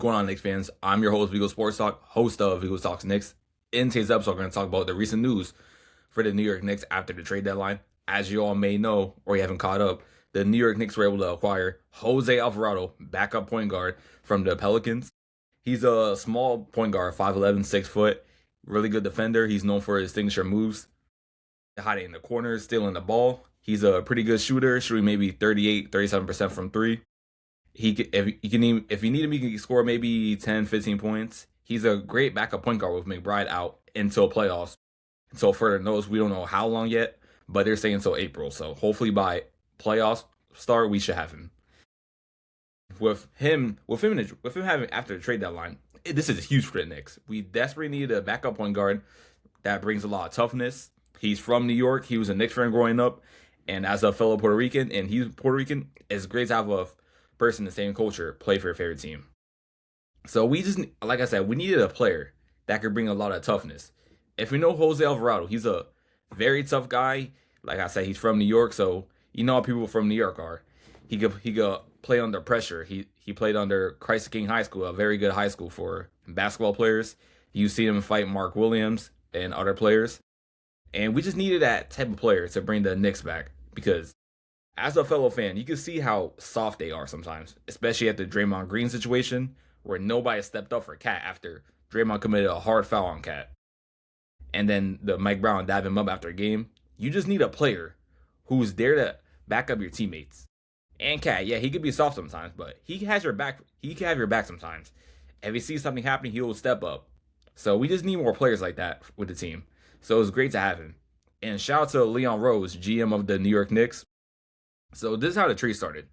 going on, Knicks fans? I'm your host, Vigo Sports Talk, host of Vigo Talks Knicks. In today's episode, we're going to talk about the recent news for the New York Knicks after the trade deadline. As you all may know, or you haven't caught up, the New York Knicks were able to acquire Jose Alvarado, backup point guard from the Pelicans. He's a small point guard, 5'11", 6 foot, really good defender. He's known for his signature moves, hiding in the corners, stealing the ball. He's a pretty good shooter, shooting maybe 37% from three. If you need him, he can score maybe 10, 15 points. He's a great backup point guard with McBride out until playoffs. Until further notice, we don't know how long yet, but they're saying until April. So hopefully by playoffs start, we should have him. With him having after the trade deadline, this is huge for the Knicks. We desperately need a backup point guard that brings a lot of toughness. He's from New York. He was a Knicks fan growing up, and as a fellow Puerto Rican, and he's Puerto Rican, it's great to have a person in the same culture play for your favorite team. So we just, like I said, we needed a player that could bring a lot of toughness. If we know Jose Alvarado, he's a very tough guy. Like I said, he's from New York, so you know how people from New York are. He could play under pressure. He played under Christ King High School, a very good high school for basketball players. You see him fight Mark Williams and other players. And we just needed that type of player to bring the Knicks back, because as a fellow fan, you can see how soft they are sometimes, especially at the Draymond Green situation where nobody stepped up for Cat after Draymond committed a hard foul on Cat. And then the Mike Brown dive him up after a game. You just need a player who's there to back up your teammates. And Cat, yeah, he could be soft sometimes, but he has your back. He can have your back sometimes. If he sees something happening, he'll step up. So we just need more players like that with the team. So it was great to have him. And shout out to Leon Rose, GM of the New York Knicks. So this is how the trade started.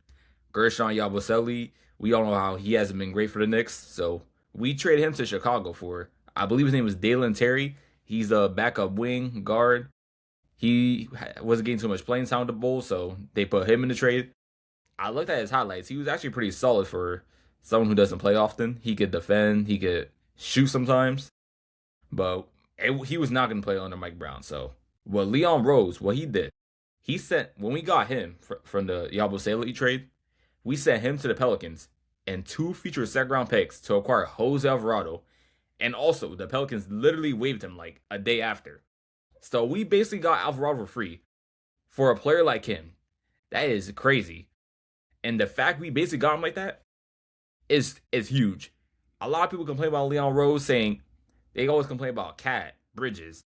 Gershon Yabusele, we all know how he hasn't been great for the Knicks. So we traded him to Chicago for, I believe his name was Dalen Terry. He's a backup wing guard. He wasn't getting too much playing time with the Bulls, so they put him in the trade. I looked at his highlights. He was actually pretty solid for someone who doesn't play often. He could defend. He could shoot sometimes. But he was not going to play under Mike Brown. So Leon Rose, what he did, he sent, when we got him from the Yabusele trade, we sent him to the Pelicans and 2 future second-round picks to acquire Jose Alvarado. And also, the Pelicans literally waived him like a day after. So we basically got Alvarado for free for a player like him. That is crazy. And the fact we basically got him like that is huge. A lot of people complain about Leon Rose, saying they always complain about Cat, Bridges,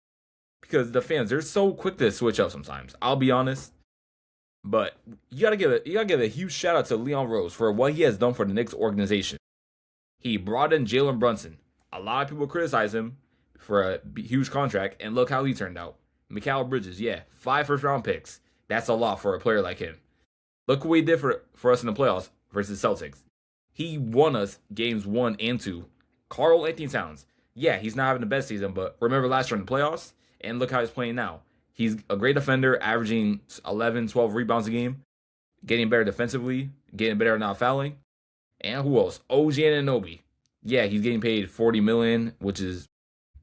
because the fans, they're so quick to switch up sometimes. I'll be honest. But you gotta give a huge shout out to Leon Rose for what he has done for the Knicks organization. He brought in Jalen Brunson. A lot of people criticize him for a huge contract, and look how he turned out. Mikal Bridges, 5 first-round picks. That's a lot for a player like him. Look what he did for us in the playoffs versus Celtics. He won us games 1 and 2. Karl Anthony Towns, he's not having the best season, but remember last year in the playoffs? And look how he's playing now. He's a great defender, averaging 11, 12 rebounds a game, getting better defensively, getting better at not fouling. And who else? OG Anunoby. He's getting paid $40 million, which is,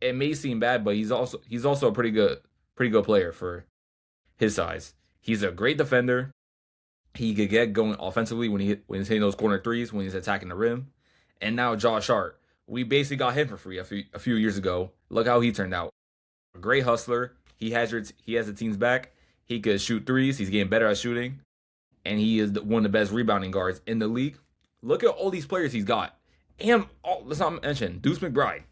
it may seem bad, but he's also a pretty good player for his size. He's a great defender. He could get going offensively when he's hitting those corner threes, when he's attacking the rim. And now Josh Hart. We basically got him for free a few years ago. Look how he turned out. A great hustler. He has the team's back. He could shoot threes. He's getting better at shooting. And he is one of the best rebounding guards in the league. Look at all these players he's got. And let's not mention Deuce McBride.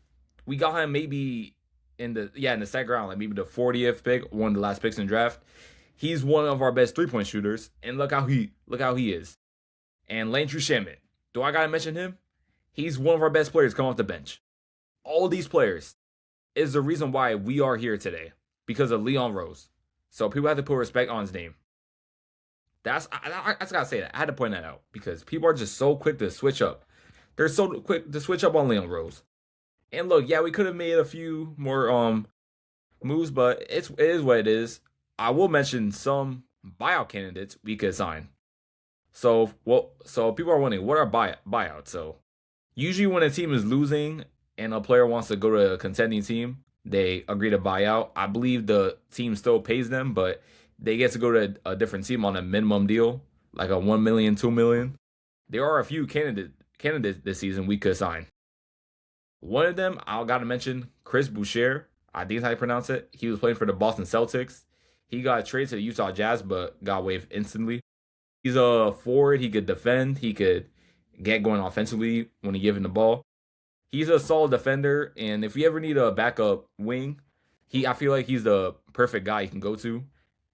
We got him maybe in the second round, like maybe the 40th pick, one of the last picks in the draft. He's one of our best 3-point shooters, and look how he is. And Landry Shamet, do I gotta mention him? He's one of our best players coming off the bench. All these players is the reason why we are here today, because of Leon Rose. So people have to put respect on his name. I just gotta say that. I had to point that out because people are just so quick to switch up. They're so quick to switch up on Leon Rose. And look, we could have made a few more moves, but it is what it is. I will mention some buyout candidates we could sign. So people are wondering, what are buyouts? So usually when a team is losing and a player wants to go to a contending team, they agree to buy out. I believe the team still pays them, but they get to go to a different team on a minimum deal, like a $1 million, $2 million. There are a few candidates this season we could sign. One of them, I gotta mention, Chris Boucher. I think that's how you pronounce it. He was playing for the Boston Celtics. He got traded to the Utah Jazz, but got waived instantly. He's a forward. He could defend. He could get going offensively when he given the ball. He's a solid defender, and if you ever need a backup wing, I feel like he's the perfect guy you can go to.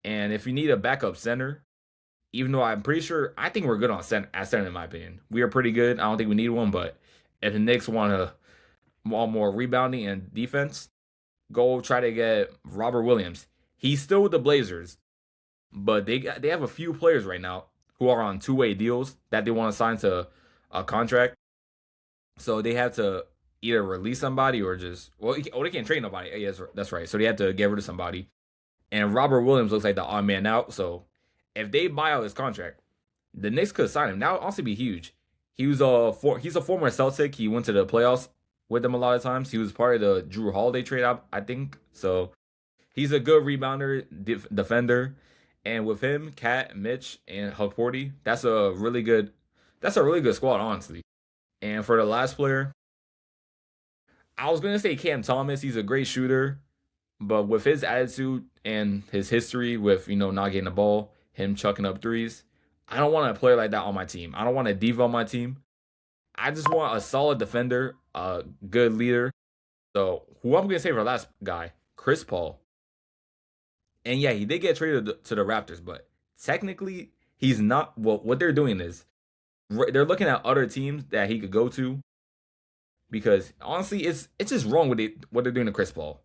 And if you need a backup center, even though I'm pretty sure, I think we're good on center at center in my opinion. We are pretty good. I don't think we need one, but if the Knicks want more rebounding and defense, go try to get Robert Williams. He's still with the Blazers, but they have a few players right now who are on two-way deals that they want to sign to a contract. So they have to either release somebody or they can't trade nobody. Yes, that's right. So they have to get rid of somebody. And Robert Williams looks like the odd man out. So if they buy out his contract, the Knicks could sign him. That would also be huge. He's a former Celtic. He went to the playoffs with them a lot of times. He was part of the Drew Holiday trade, I think. So he's a good rebounder, defender. And with him, Cat, Mitch, and Hukporty, that's a really good squad, honestly. And for the last player, I was gonna say Cam Thomas. He's a great shooter, but with his attitude and his history with not getting the ball, him chucking up threes, I don't want a player like that on my team. I don't want a diva on my team. I just want a solid defender, a good leader. So who I'm gonna say for the last guy, Chris Paul. And yeah, he did get traded to the Raptors, but technically he's not. Well, what they're doing is they're looking at other teams that he could go to, because honestly, it's just wrong with what they're doing to Chris Paul.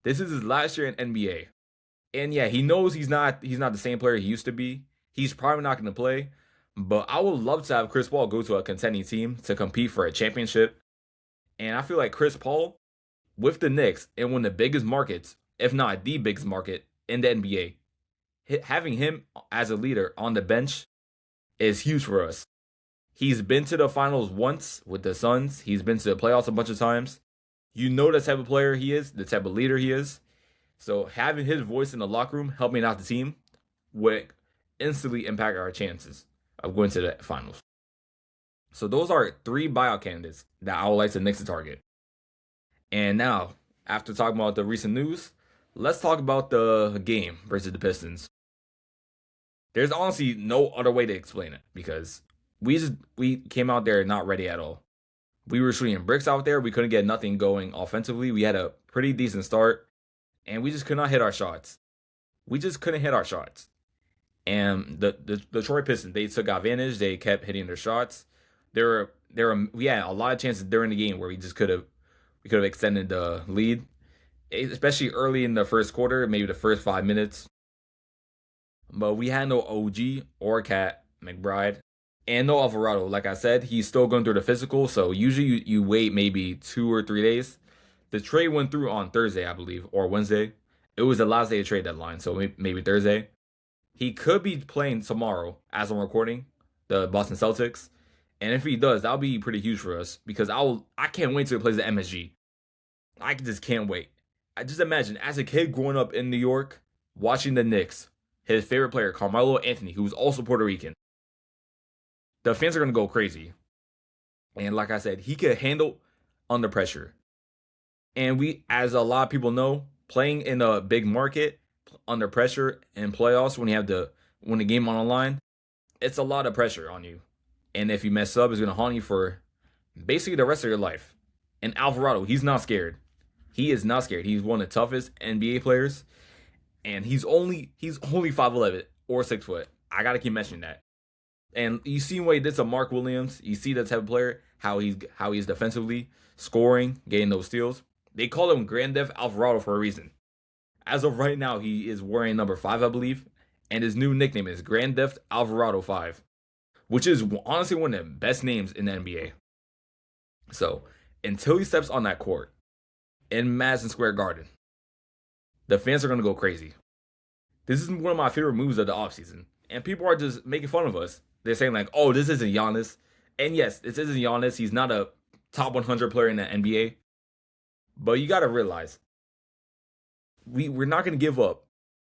This is his last year in NBA, and yeah, he knows he's not the same player he used to be. He's probably not going to play, but I would love to have Chris Paul go to a contending team to compete for a championship. And I feel like Chris Paul with the Knicks in one of the biggest markets, if not the biggest market in the NBA, having him as a leader on the bench is huge for us. He's been to the finals once with the Suns. He's been to the playoffs a bunch of times. You know the type of player he is, the type of leader he is. So having his voice in the locker room, helping out the team, would instantly impact our chances of going to the finals. So those are 3 buyout candidates that I would like the Knicks to target. And now, after talking about the recent news, let's talk about the game versus the Pistons. There's honestly no other way to explain it, because we came out there not ready at all. We were shooting bricks out there. We couldn't get nothing going offensively. We had a pretty decent start, and we just could not hit our shots. We just couldn't hit our shots. And the Detroit Pistons, they took advantage. They kept hitting their shots. We had a lot of chances during the game where we could have extended the lead, especially early in the first quarter, maybe the first 5 minutes. But we had no OG or Cat, McBride, and no Alvarado. Like I said, he's still going through the physical, so usually you wait maybe 2 or 3 days. The trade went through on Thursday, I believe, or Wednesday. It was the last day of trade deadline, so maybe Thursday. He could be playing tomorrow as I'm recording, the Boston Celtics. And if he does, that'll be pretty huge for us, because I can't wait till he plays the MSG. I just can't wait. I just imagine, as a kid growing up in New York, watching the Knicks, his favorite player, Carmelo Anthony, who's also Puerto Rican. The fans are going to go crazy. And like I said, he could handle under pressure. And we, as a lot of people know, playing in a big market, under pressure in playoffs when you have to win the game on the line, it's a lot of pressure on you. And if you mess up, it's going to haunt you for basically the rest of your life. And Alvarado, he's not scared. He is not scared. He's one of the toughest NBA players. And he's only 5'11" or 6 foot. I got to keep mentioning that. And you see what he did to Mark Williams. You see that type of player, how he's defensively scoring, getting those steals. They call him Grand Theft Alvarado for a reason. As of right now, he is wearing number 5, I believe, and his new nickname is Grand Theft Alvarado 5, which is honestly one of the best names in the NBA. So, until he steps on that court in Madison Square Garden, the fans are going to go crazy. This is one of my favorite moves of the offseason, and people are just making fun of us. They're saying like, oh, this isn't Giannis. And yes, this isn't Giannis. He's not a top 100 player in the NBA. But you got to realize, we're not going to give up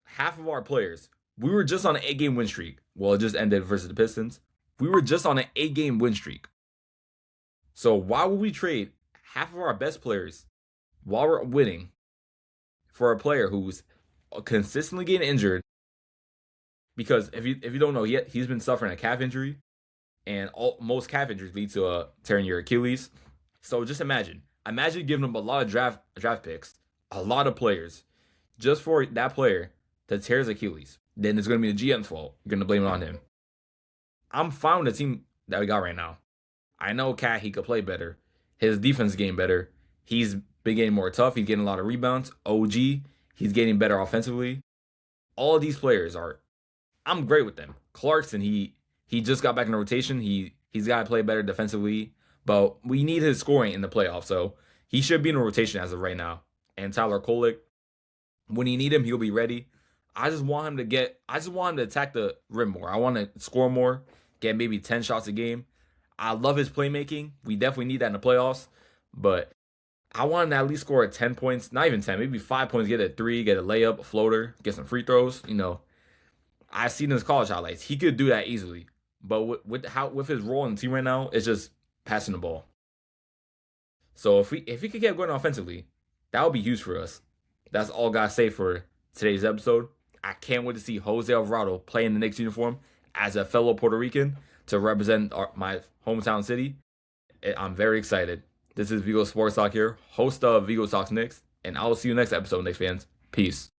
half of our players. We were just on an 8-game win streak. Well, it just ended versus the Pistons. We were just on an 8-game win streak. So why would we trade half of our best players while we're winning for a player who's consistently getting injured? Because if you don't know yet, he's been suffering a calf injury, and most calf injuries lead to tearing your Achilles. So just imagine giving him a lot of draft picks, a lot of players, just for that player to tear his Achilles. Then it's going to be the GM's fault. You're going to blame it on him. I'm fine with the team that we got right now. I know Cat, he could play better. His defense is getting better. He's been getting more tough. He's getting a lot of rebounds. OG, he's getting better offensively. All of these players are, I'm great with them. Clarkson, he just got back in the rotation. He's got to play better defensively, but we need his scoring in the playoffs. So he should be in the rotation as of right now. And Tyler Kolek, when you need him, he'll be ready. I just want him to attack the rim more. I want to score more, get maybe 10 shots a game. I love his playmaking. We definitely need that in the playoffs. But I want him to at least score 10 points, not even 10, maybe 5 points, get a 3, get a layup, a floater, get some free throws. I've seen his college highlights. He could do that easily. But with his role in the team right now, it's just passing the ball. So if we could get going offensively, that would be huge for us. That's all I gotta say for today's episode. I can't wait to see Jose Alvarado play in the Knicks uniform as a fellow Puerto Rican to represent my hometown city. I'm very excited. This is Vigo Sports Talk here, host of Vigo Talks Knicks, and I will see you next episode, Knicks fans. Peace.